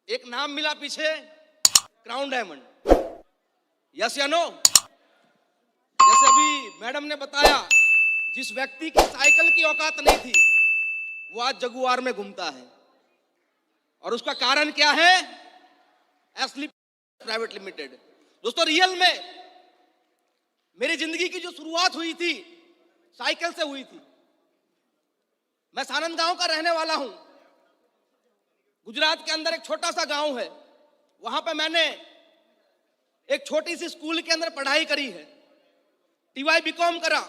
एक नाम मिला पीछे, क्राउन डायमंड। यस या नो? जैसे अभी मैडम ने बताया, जिस व्यक्ति की साइकिल की औकात नहीं थी वो आज जगुआर में घूमता है। और उसका कारण क्या है? एसली प्राइवेट लिमिटेड। दोस्तों, रियल में मेरी जिंदगी की जो शुरुआत हुई थी साइकिल से हुई थी। मैं सानंद गांव का रहने वाला हूं। गुजरात के अंदर एक छोटा सा गांव है, वहां पे मैंने एक छोटी सी स्कूल के अंदर पढ़ाई करी है, टीवाई बीकॉम करा।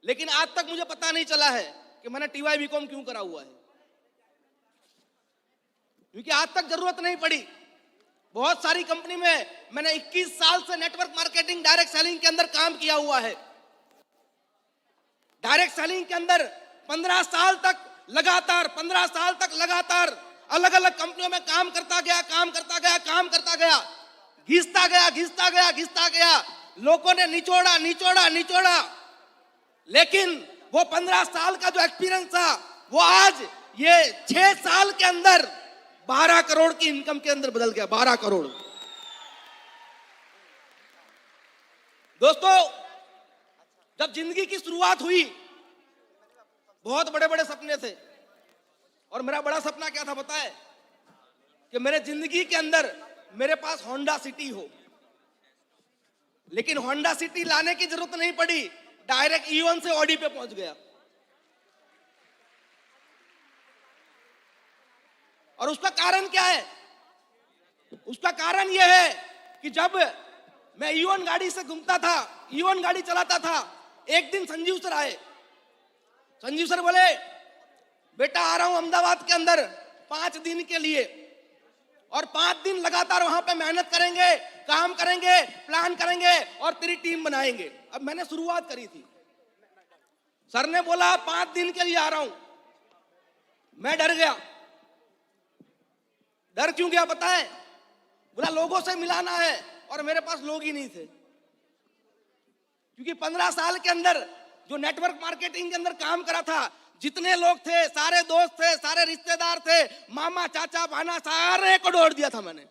लेकिन आज तक मुझे पता नहीं चला है कि मैंने टीवाई बीकॉम क्यों करा हुआ है, क्योंकि आज तक जरूरत नहीं पड़ी। बहुत सारी कंपनी में मैंने 21 साल से नेटवर्क मार्केटिंग, डायरेक्ट सेलिंग के अंदर काम किया हुआ है। डायरेक्ट सेलिंग के अंदर 15 साल तक लगातार अलग अलग कंपनियों में काम करता गया, घिसता गया। लोगों ने निचोड़ा, लेकिन वो 15 साल का जो एक्सपीरियंस था वो आज ये 6 साल के अंदर 12 करोड़ की इनकम के अंदर बदल गया। 12 करोड़। दोस्तों, जब जिंदगी की शुरुआत हुई बहुत बड़े बड़े सपने थे। और मेरा बड़ा सपना क्या था पता है? कि मेरे जिंदगी के अंदर मेरे पास होंडा सिटी हो। लेकिन होंडा सिटी लाने की जरूरत नहीं पड़ी, डायरेक्ट E1 से ऑडी पे पहुंच गया। और उसका कारण क्या है? उसका कारण यह है कि जब मैं E1 गाड़ी से घूमता था, E1 गाड़ी चलाता था, एक दिन संजीव सर आए। संजीव सर बोले, बेटा आ रहा हूं अहमदाबाद के अंदर 5 दिन के लिए, और 5 दिन लगातार वहां पे मेहनत करेंगे, काम करेंगे, प्लान करेंगे और तेरी टीम बनाएंगे। अब मैंने शुरुआत करी थी। सर ने बोला 5 दिन के लिए आ रहा हूं। मैं डर गया। डर क्यों गया पता है? बोला लोगों से मिलाना है, और मेरे पास लोग ही नहीं थे। क्योंकि 15 साल के अंदर जो नेटवर्क मार्केटिंग के अंदर काम करा था, जितने लोग थे, सारे दोस्त थे, सारे रिश्तेदार थे, मामा चाचा भाना, सारे को जोड़ दिया था मैंने।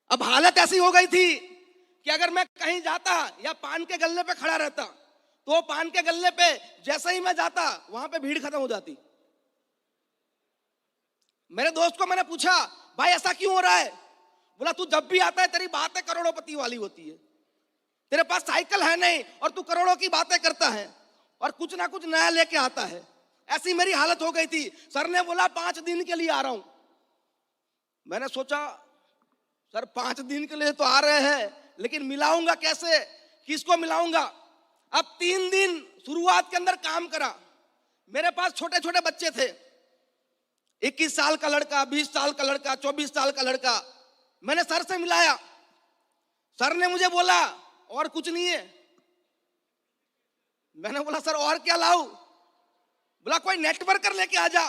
अब हालत ऐसी हो गई थी कि अगर मैं कहीं जाता या पान के गल्ले पे खड़ा रहता, तो पान के गल्ले पे जैसे ही मैं जाता वहां पे भीड़ खत्म हो जाती। मेरे दोस्त को मैंने पूछा, भाई ऐसा क्यों हो रहा है? बोला तू जब भी आता है तेरी बातें करोड़ोंपति वाली होती है, तेरे पास साइकिल है नहीं और तू करोड़ों की बातें करता है और कुछ ना कुछ नया लेके आता है। ऐसी मेरी हालत हो गई थी। सर ने बोला 5 दिन के लिए आ रहा हूं। मैंने सोचा सर 5 दिन के लिए तो आ रहे हैं, लेकिन मिलाऊंगा कैसे, किसको मिलाऊंगा? अब 3 दिन शुरुआत के अंदर काम करा। मेरे पास छोटे छोटे बच्चे थे, 21 साल का लड़का, 20 साल का लड़का, 24 साल का लड़का। मैंने सर से मिलाया। सर ने मुझे बोला और कुछ नहीं है। मैंने बोला सर और क्या लाऊं? बोला कोई नेटवर्कर लेके आ जा।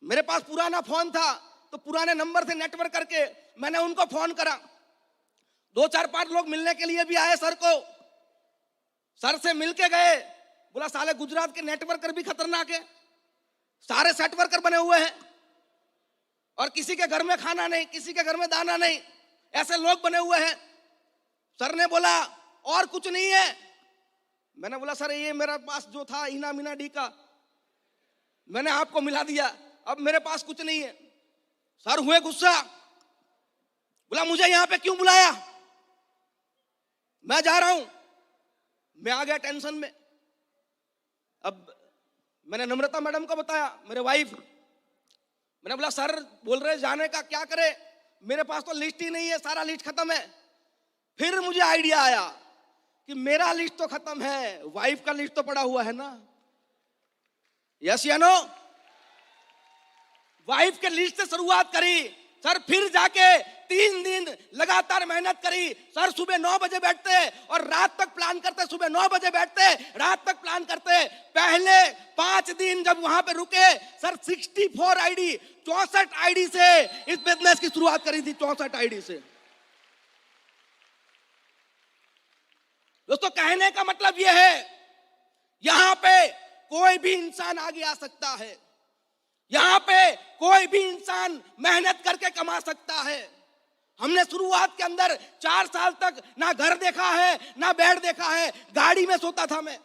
मेरे पास पुराना फोन था, तो पुराने नंबर से नेटवर्क करके मैंने उनको फोन करा। 2 4 5 लोग मिलने के लिए भी आए सर को। सर से मिलके गए। बोला साले गुजरात के नेटवर्कर भी खतरनाक है, सारे सेट वर्कर बने हुए हैं और किसी के घर में खाना नहीं, किसी के घर में दाना नहीं, ऐसे लोग बने हुए हैं। सर ने बोला और कुछ नहीं है। मैंने बोला सर ये मेरे पास जो था इना मीना डी का, मैंने आपको मिला दिया, अब मेरे पास कुछ नहीं है। सर हुए गुस्सा। बोला मुझे यहां पे क्यों बुलाया, मैं जा रहा हूं। मैं आ गया टेंशन में। अब मैंने नम्रता मैडम को बताया, मेरे वाइफ। मैंने बोला सर बोल रहे जाने का, क्या करे, मेरे पास तो लिस्ट ही नहीं है, सारा लिस्ट खत्म है। फिर मुझे आइडिया आया कि मेरा लिस्ट तो खत्म है, वाइफ का लिस्ट तो पड़ा हुआ है ना। यस या नो? वाइफ के लिस्ट से शुरुआत करी। सर फिर जाके 3 दिन लगातार मेहनत करी। सर सुबह 9 बजे बैठते और रात तक प्लान करते, सुबह 9 बजे बैठते, रात तक प्लान करते। पहले 5 दिन जब वहां पे रुके, सर 64 आईडी, 64 आईडी से इस बिजनेस की शुरुआत करी थी। 64 आईडी से। दोस्तों कहने का मतलब यह है, यहां पे कोई भी इंसान आगे आ सकता है। यहां पे कोई भी इंसान मेहनत करके कमा सकता है। हमने शुरुआत के अंदर 4 साल तक ना घर देखा है ना बेड देखा है, गाड़ी में सोता था मैं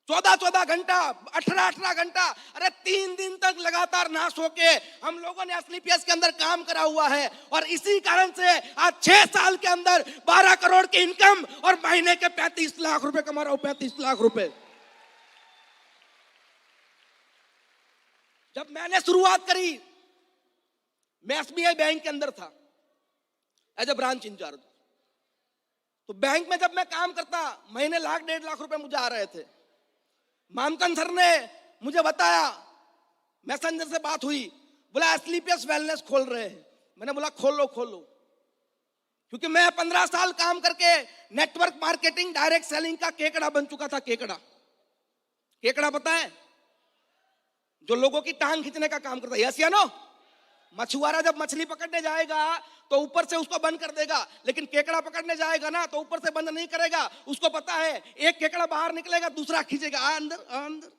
14-14 घंटा, 18-18 घंटा, अरे 3 दिन तक लगातार ना सो के हम लोगों ने एसलीपीएस के अंदर काम करा हुआ है। और इसी कारण से आज 6 साल के अंदर 12 करोड़ की इनकम और महीने के 35 लाख रुपए कमा रहा हूं, 35 लाख रुपए। जब मैंने शुरुआत करी, मैं एसबीआई बैंक के अंदर था एज ए ब्रांच इंचार्ज। तो बैंक में जब मैं काम करता, महीने लाख 1.5 लाख रुपए मुझे आ रहे थे। मामकन सर ने मुझे बताया, मैसेंजर से बात हुई, बोला एसलीपीएस वेलनेस खोल रहे हैं। मैंने बोला खोल लो। क्योंकि मैं 15 साल काम करके नेटवर्क मार्केटिंग, डायरेक्ट सेलिंग का केकड़ा बन चुका था। केकड़ा पता है? जो लोगों की टांग खींचने का काम करता है, यस या नो? मछुआरा जब मछली पकड़ने जाएगा तो ऊपर से उसको बंद कर देगा, लेकिन केकड़ा पकड़ने जाएगा ना तो ऊपर से बंद नहीं करेगा। उसको पता है एक केकड़ा बाहर निकलेगा, दूसरा खींचेगा अंदर।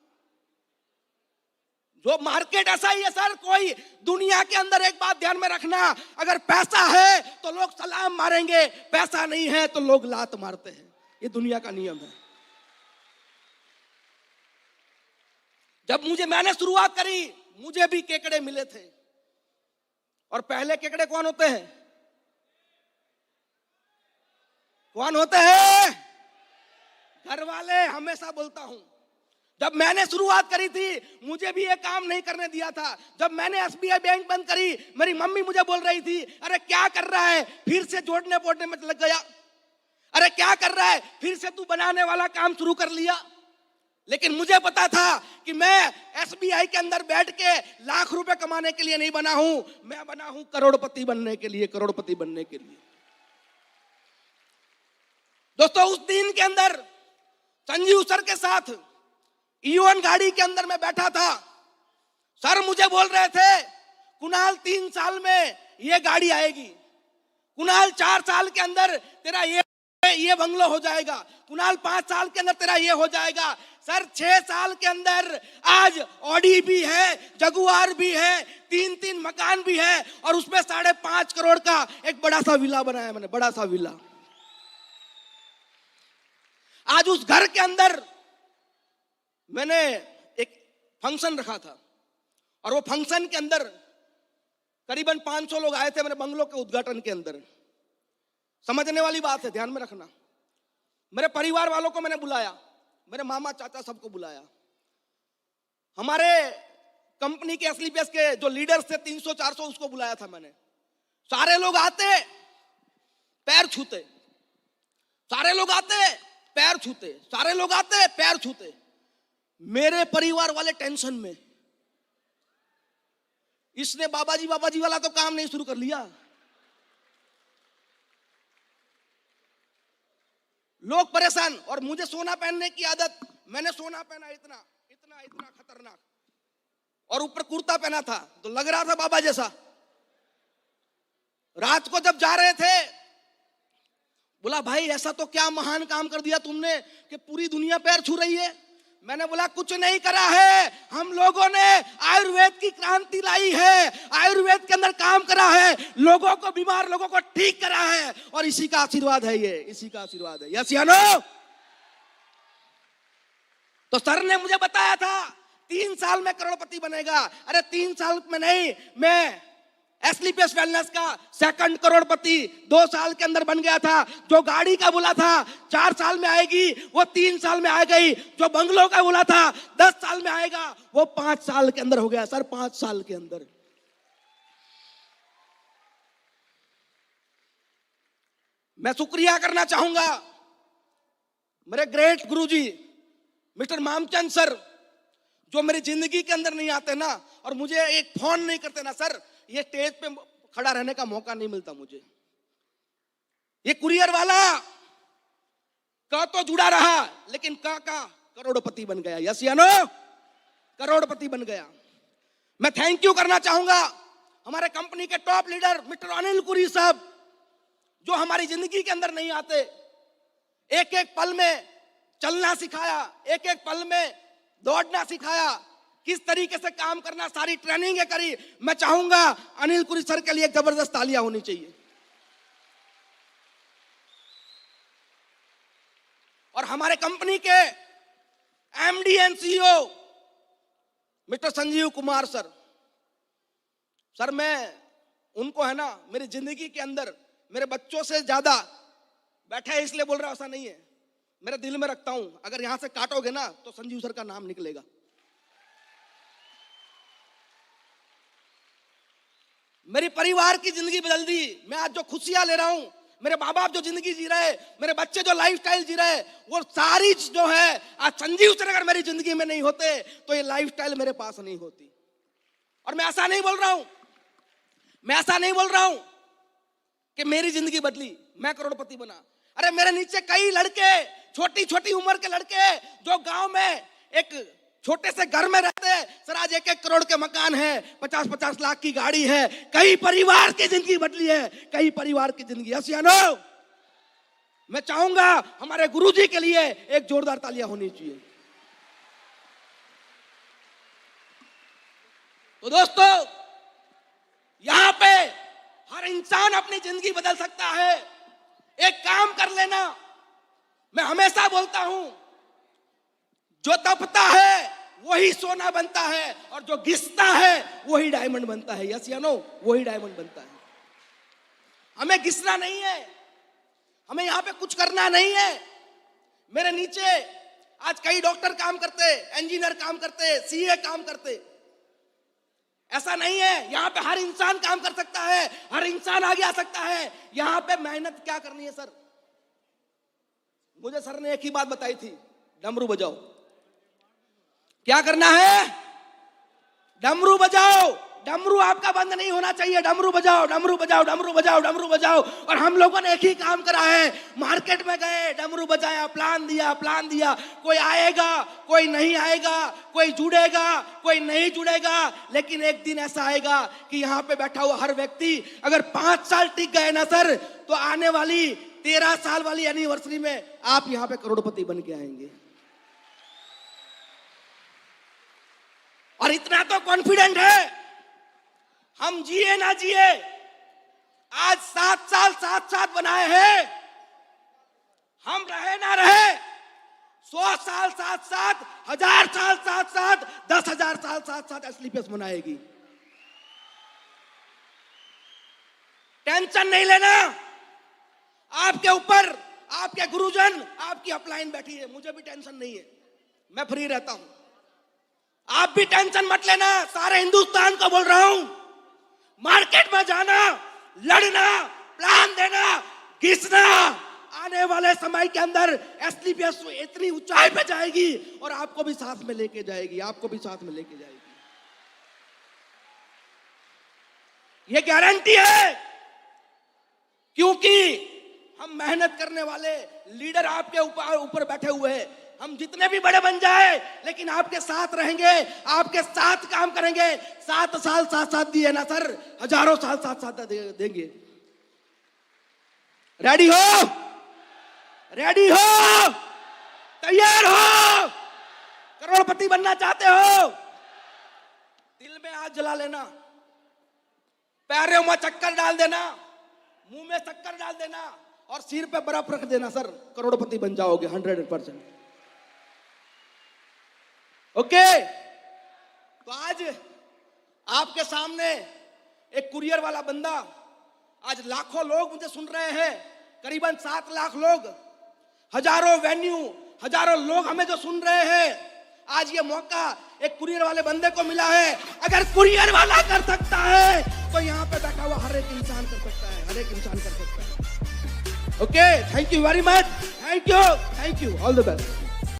जो मार्केट ऐसा ही है सर। कोई दुनिया के अंदर एक बात ध्यान में रखना, अगर पैसा है तो लोग सलाम मारेंगे, पैसा नहीं है तो लोग लात मारते हैं। ये दुनिया का नियम है। जब मैंने शुरुआत करी, मुझे भी केकड़े मिले थे। और पहले केकड़े कौन होते हैं? कौन होते हैं? घर वाले। हमेशा बोलता हूं, जब मैंने शुरुआत करी थी मुझे भी ये काम नहीं करने दिया था। जब मैंने एसबीआई बैंक बंद करी, मेरी मम्मी मुझे बोल रही थी, अरे क्या कर रहा है, फिर से जोड़ने बोड़ने में लग गया। अरे क्या कर रहा है, फिर से तू बनाने वाला काम शुरू कर लिया। लेकिन मुझे पता था कि मैं एसबीआई के अंदर बैठ के लाख रुपए कमाने के लिए नहीं बना हूं, मैं बना हूं करोड़पति बनने के लिए, करोड़पति बनने के लिए। दोस्तों, उस दिन के अंदर संजीव सर के साथ ईओन गाड़ी के अंदर मैं बैठा था। सर मुझे बोल रहे थे, कुणाल 3 साल में ये गाड़ी आएगी, कुणाल 4 साल के अंदर तेरा ये बंगलो हो जाएगा, कुणाल 5 साल के अंदर तेरा ये हो जाएगा। सर 6 साल के अंदर आज ऑडी भी है, जगुआर भी है, 3 मकान भी है, और उसमें 5.5 करोड़ का एक बड़ा सा विला बनाया मैंने, बड़ा सा विला। आज उस घर के अंदर मैंने एक फंक्शन रखा था, और वो फंक्शन के अंदर करीबन 500 लोग आए थे मेरे बंगलो के उद्घाटन के अंदर। समझने वाली बात है, ध्यान में रखना। मेरे परिवार वालों को मैंने बुलाया, मेरे मामा चाचा सबको बुलाया। हमारे कंपनी के एसलीपीएस के जो लीडर्स थे 300-400, उसको बुलाया था मैंने। सारे लोग आते पैर छूते, सारे लोग आते पैर छूते, सारे लोग आते पैर छूते। मेरे परिवार वाले टेंशन में, इसने बाबाजी वाला तो काम नहीं शुरू कर लिया। लोग परेशान, और मुझे सोना पहनने की आदत, मैंने सोना पहना इतना इतना इतना खतरनाक, और ऊपर कुर्ता पहना था तो लग रहा था बाबा जैसा। रात को जब जा रहे थे, बोला भाई ऐसा तो क्या महान काम कर दिया तुमने कि पूरी दुनिया पैर छू रही है। मैंने बोला कुछ नहीं करा है, हम लोगों ने आयुर्वेद की क्रांति लाई है, आयुर्वेद के अंदर काम करा है, लोगों को, बीमार लोगों को ठीक करा है, और इसी का आशीर्वाद है, ये इसी का आशीर्वाद है। यस या नो? तो सर ने मुझे बताया था 3 साल में करोड़पति बनेगा। अरे 3 साल में नहीं, मैं एसलीपीएस वेलनेस का 2nd करोड़पति 2 साल के अंदर बन गया था। जो गाड़ी का बोला था 4 साल में आएगी, वो 3 साल में आ गई। जो बंगलों का बोला था 10 साल में आएगा, वो 5 साल के अंदर हो गया। सर 5 साल के अंदर। मैं शुक्रिया करना चाहूंगा मेरे ग्रेट गुरुजी मिस्टर मामचंद सर, जो मेरी जिंदगी के अंदर नहीं आते ना, और मुझे एक फोन नहीं करते ना, सर ये स्टेज पे खड़ा रहने का मौका नहीं मिलता मुझे। ये कुरियर वाला का तो जुड़ा रहा, लेकिन का करोड़पति बन गया। यस या नो? करोड़पति बन गया। मैं थैंक यू करना चाहूंगा हमारे कंपनी के टॉप लीडर मिस्टर अनिल कुरी साहब, जो हमारी जिंदगी के अंदर नहीं आते, एक पल में चलना सिखाया, एक पल में दौड़ना सिखाया, किस तरीके से काम करना, सारी ट्रेनिंग करी। मैं चाहूंगा अनिल कुरी सर के लिए एक जबरदस्त तालियां होनी चाहिए। और हमारे कंपनी के MD and CEO mister Sanjeev Kumar sir, मैं उनको है ना मेरी जिंदगी के अंदर मेरे बच्चों से ज्यादा बैठा है इसलिए बोल रहा हूं, ऐसा नहीं है, मेरे दिल में रखता हूं। अगर यहां से काटोगे ना तो संजीव सर का नाम निकलेगा। मेरी परिवार की जिंदगी बदल दी। मैं आज जो खुशियां ले रहा हूं, मेरे माँ बाप जो जिंदगी जी रहे, मेरे बच्चे जो लाइफस्टाइल जी रहे, वो सारी जो है आज संजीव सर अगर मेरी जिंदगी में नहीं होते तो ये लाइफस्टाइल मेरे पास नहीं होती। और मैं ऐसा नहीं बोल रहा हूं कि मेरी जिंदगी बदली, मैं करोड़पति बना। अरे मेरे नीचे कई लड़के, छोटी छोटी उम्र के लड़के जो गांव में एक छोटे से घर में रहते हैं, सर आज 1-1 करोड़ के मकान है, 50-50 लाख की गाड़ी है। कई परिवार की जिंदगी बदली है, कई परिवार की जिंदगी। यस या नो? मैं चाहूंगा हमारे गुरुजी के लिए एक जोरदार तालियां होनी चाहिए। तो दोस्तों, यहां पे हर इंसान अपनी जिंदगी बदल सकता है। एक काम कर लेना, मैं हमेशा बोलता हूं, जो तपता है वही सोना बनता है और जो घिसता है वही डायमंड बनता है। यस या नो? वही डायमंड बनता है। हमें घिसना नहीं है, हमें यहां पे कुछ करना नहीं है। मेरे नीचे आज कई डॉक्टर काम करते, इंजीनियर काम करते, सीए काम करते। ऐसा नहीं है, यहां पे हर इंसान काम कर सकता है, हर इंसान आगे आ सकता है। यहां पे मेहनत क्या करनी है सर? मुझे सर ने एक ही बात बताई थी, डमरू बजाओ। क्या करना है? डमरू बजाओ। डमरू आपका बंद नहीं होना चाहिए। डमरू बजाओ, डमरू बजाओ, डमरू बजाओ, डमरू बजाओ। और हम लोगों ने एक ही काम करा है, मार्केट में गए, डमरू बजाया, प्लान दिया। कोई आएगा, कोई नहीं आएगा, कोई जुड़ेगा, कोई नहीं जुड़ेगा, लेकिन एक दिन ऐसा आएगा कि यहाँ पे बैठा हुआ हर व्यक्ति अगर 5 साल टिक गए ना सर, तो आने वाली 13 साल वाली एनिवर्सरी में आप यहाँ पे करोड़पति बन के आएंगे। और इतना तो कॉन्फिडेंट है, हम जिए ना जिए, आज 7 साल साथ बनाए हैं। हम रहे ना रहे, 100 साल साथ, 1000 साल साथ, 10,000 साल साथ एसलीपीएस मनाएगी। टेंशन नहीं लेना। आपके ऊपर आपके गुरुजन, आपकी अपलाइन बैठी है, मुझे भी टेंशन नहीं है, मैं फ्री रहता हूं। आप भी टेंशन मत लेना। सारे हिंदुस्तान को बोल रहा हूं, मार्केट में जाना, लड़ना, प्लान देना, घिसना। आने वाले समय के अंदर एसलीपीएस इतनी ऊंचाई पे जाएगी और आपको भी साथ में लेके जाएगी, ये गारंटी है। क्योंकि हम मेहनत करने वाले लीडर आपके ऊपर बैठे हुए हैं। हम जितने भी बड़े बन जाए, लेकिन आपके साथ रहेंगे, आपके साथ काम करेंगे। 7 साल साथ दिए ना सर, हजारों साल साथ देंगे। रेडी हो? तैयार हो? करोड़पति बनना चाहते हो? दिल में आग जला लेना, पैरों में चक्कर डाल देना, मुंह में शक्कर डाल देना और सिर पे बर्फ रख देना सर, करोड़पति बन जाओगे 100%। ओके? तो आज आपके सामने एक कुरियर वाला बंदा, आज लाखों लोग मुझे सुन रहे हैं, करीबन 7 लाख लोग, हजारों वेन्यू, हजारों लोग हमें जो सुन रहे हैं। आज ये मौका एक कुरियर वाले बंदे को मिला है। अगर कुरियर वाला कर सकता है तो यहाँ पे बैठा हुआ हर एक इंसान कर सकता है, okay? Thank you very much, thank you, all the best.